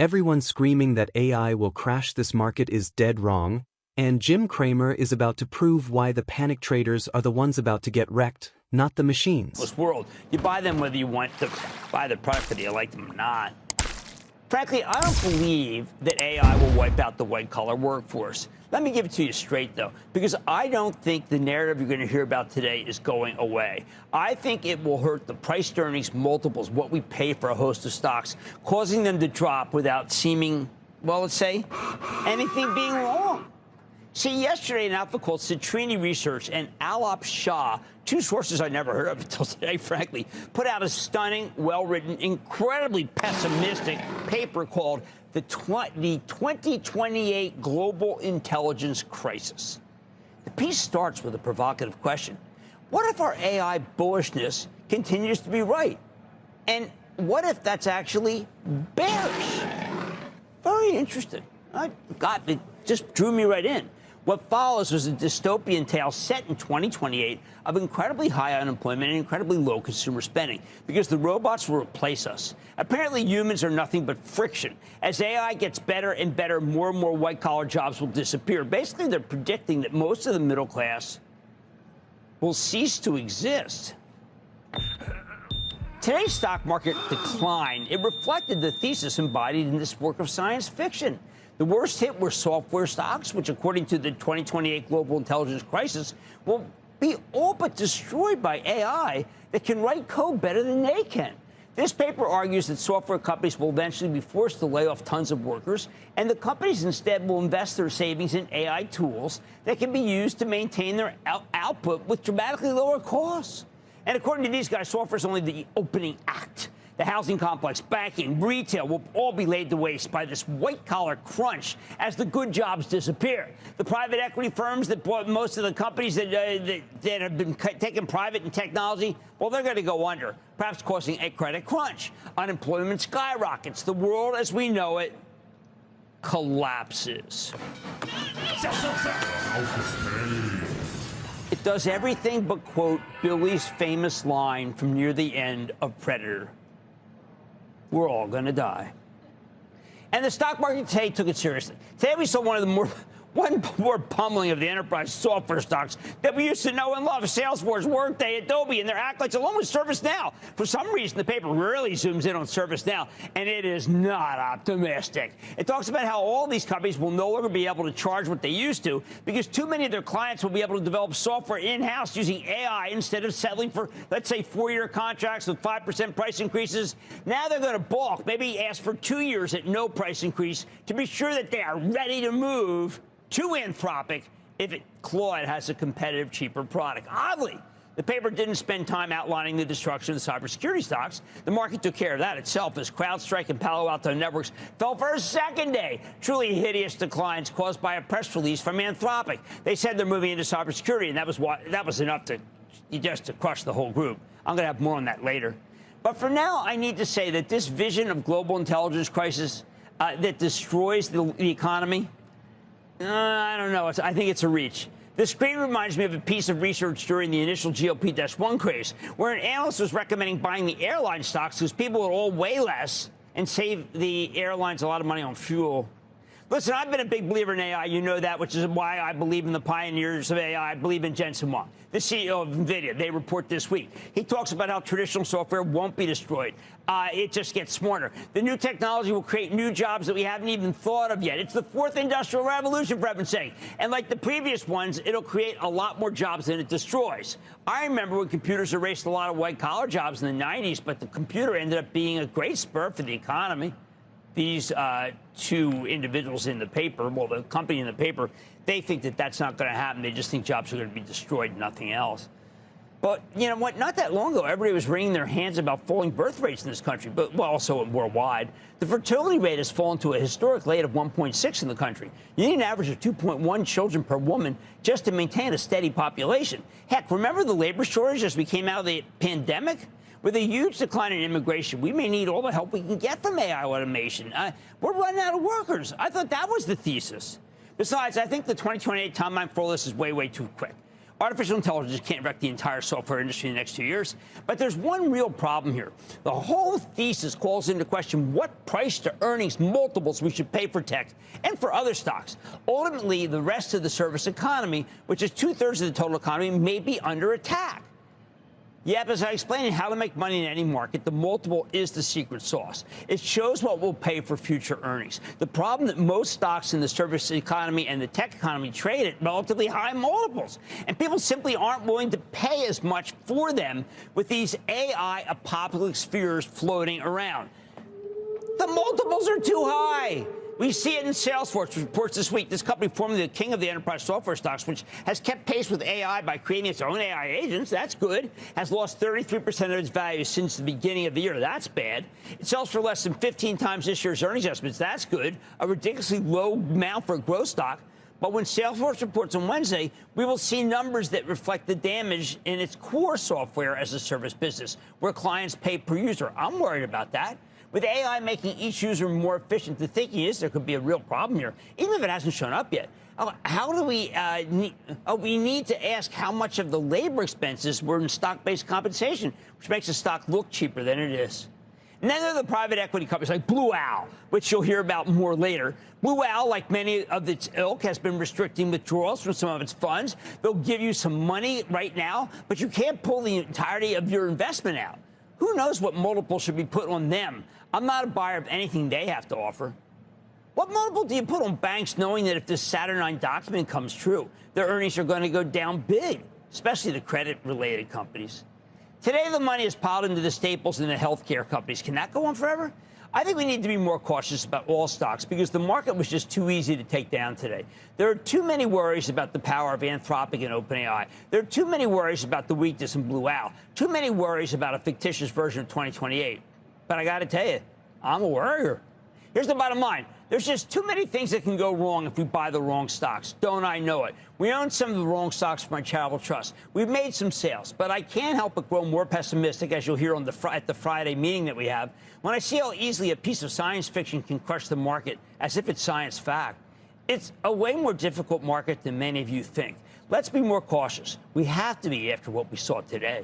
Everyone screaming that AI will crash this market is dead wrong, and Jim Cramer is about to prove why the panic traders are the ones about to get wrecked, not the machines. This world, you buy them whether you want to buy the product, whether you like them or not. Frankly, I don't believe that AI will wipe out the white-collar workforce. Let me give it to you straight, though, because I don't think the narrative you're going to hear about today is going away. I think it will hurt the price-to-earnings multiples, what we pay for a host of stocks, causing them to drop without seeming, well, let's say, anything being wrong. See, yesterday, an outfit called Citrini Research and Alap Shah, two sources I never heard of until today, frankly, put out a stunning, well-written, incredibly pessimistic paper called the 2028 Global Intelligence Crisis. The piece starts with a provocative question. What if our AI bullishness continues to be right? And what if that's actually bearish? Very interesting. It just drew me right in. What follows was a dystopian tale set in 2028 of incredibly high unemployment and incredibly low consumer spending because the robots will replace us. Apparently, humans are nothing but friction. As AI gets better and better, more and more white-collar jobs will disappear. Basically, they're predicting that most of the middle class will cease to exist. Today's stock market decline, it reflected the thesis embodied in this work of science fiction. The worst hit were software stocks, which, according to the 2028 Global Intelligence Crisis, will be all but destroyed by AI that can write code better than they can. This paper argues that software companies will eventually be forced to lay off tons of workers, and the companies instead will invest their savings in AI tools that can be used to maintain their output with dramatically lower costs. And according to these guys, software is only the opening act. The housing complex, banking, retail will all be laid to waste by this white-collar crunch as the good jobs disappear. The private equity firms that bought most of the companies that have been taken private in technology, well, they're going to go under, perhaps causing a credit crunch. Unemployment skyrockets. The world as we know it collapses. It does everything but quote Billy's famous line from near the end of Predator. We're all going to die. And the stock market today took it seriously. Today we saw one more pummeling of the enterprise software stocks that we used to know and love. Salesforce, Workday, Adobe, and their accolades, along with ServiceNow. For some reason, the paper really zooms in on ServiceNow, and it is not optimistic. It talks about how all these companies will no longer be able to charge what they used to because too many of their clients will be able to develop software in-house using AI instead of settling for, let's say, 4-year contracts with 5% price increases. Now they're going to balk, maybe ask for 2 years at no price increase to be sure that they are ready to move to Anthropic if Claude has a competitive, cheaper product. Oddly, the paper didn't spend time outlining the destruction of the cybersecurity stocks. The market took care of that itself as CrowdStrike and Palo Alto Networks fell for a second day. Truly hideous declines caused by a press release from Anthropic. They said they're moving into cybersecurity, and that was enough to crush the whole group. I'm going to have more on that later. But for now, I need to say that this vision of global intelligence crisis that destroys the economy, I don't know. I think it's a reach. This screen reminds me of a piece of research during the initial GOP-1 craze, where an analyst was recommending buying the airline stocks because people would all weigh less and save the airlines a lot of money on fuel. Listen, I've been a big believer in AI. You know that, which is why I believe in the pioneers of AI. I believe in Jensen Huang, the CEO of NVIDIA. They report this week. He talks about how traditional software won't be destroyed. It just gets smarter. The new technology will create new jobs that we haven't even thought of yet. It's the fourth industrial revolution, for heaven's sake. And like the previous ones, it'll create a lot more jobs than it destroys. I remember when computers erased a lot of white-collar jobs in the 90s, but the computer ended up being a great spur for the economy. These two individuals in the paper, well, the company in the paper, they think that that's not going to happen. They just think jobs are going to be destroyed, nothing else. But you know what? Not that long ago, everybody was wringing their hands about falling birth rates in this country, but well, also worldwide. The fertility rate has fallen to a historic rate of 1.6 in the country. You need an average of 2.1 children per woman just to maintain a steady population. Heck, remember the labor shortage as we came out of the pandemic? With a huge decline in immigration, we may need all the help we can get from AI automation. We're running out of workers. I thought that was the thesis. Besides, I think the 2028 timeline for all this is way, way too quick. Artificial intelligence can't wreck the entire software industry in the next 2 years, but there's one real problem here. The whole thesis calls into question what price to earnings multiples we should pay for tech and for other stocks. Ultimately, the rest of the service economy, which is 2/3 of the total economy, may be under attack. Yep, as I explained in How to Make Money in Any Market, the multiple is the secret sauce. It shows what we'll pay for future earnings. The problem that most stocks in the service economy and the tech economy trade at relatively high multiples, and people simply aren't willing to pay as much for them with these AI apocalypse fears floating around. The multiples are too high. We see it in Salesforce reports this week. This company, formerly the king of the enterprise software stocks, which has kept pace with AI by creating its own AI agents, that's good, has lost 33% of its value since the beginning of the year. That's bad. It sells for less than 15 times this year's earnings estimates. That's good. A ridiculously low amount for a growth stock. But when Salesforce reports on Wednesday, we will see numbers that reflect the damage in its core software as a service business, where clients pay per user. I'm worried about that. With AI making each user more efficient, the thinking is there could be a real problem here, even if it hasn't shown up yet. How do we we need to ask how much of the labor expenses were in stock-based compensation, which makes a stock look cheaper than it is. And then there are the private equity companies like Blue Owl, which you'll hear about more later. Blue Owl, like many of its ilk, has been restricting withdrawals from some of its funds. They'll give you some money right now, but you can't pull the entirety of your investment out. Who knows what multiple should be put on them? I'm not a buyer of anything they have to offer. What multiple do you put on banks knowing that if this Saturnine document comes true, their earnings are going to go down big, especially the credit-related companies? Today, the money is piled into the staples and the healthcare companies. Can that go on forever? I think we need to be more cautious about all stocks because the market was just too easy to take down today. There are too many worries about the power of Anthropic and OpenAI. There are too many worries about the weakness in Blue Owl. Too many worries about a fictitious version of 2028. But I got to tell you, I'm a worrier. Here's the bottom line. There's just too many things that can go wrong if we buy the wrong stocks. Don't I know it? We own some of the wrong stocks for my charitable trust. We've made some sales, but I can't help but grow more pessimistic, as you'll hear on at the Friday meeting that we have, when I see how easily a piece of science fiction can crush the market as if it's science fact. It's a way more difficult market than many of you think. Let's be more cautious. We have to be after what we saw today.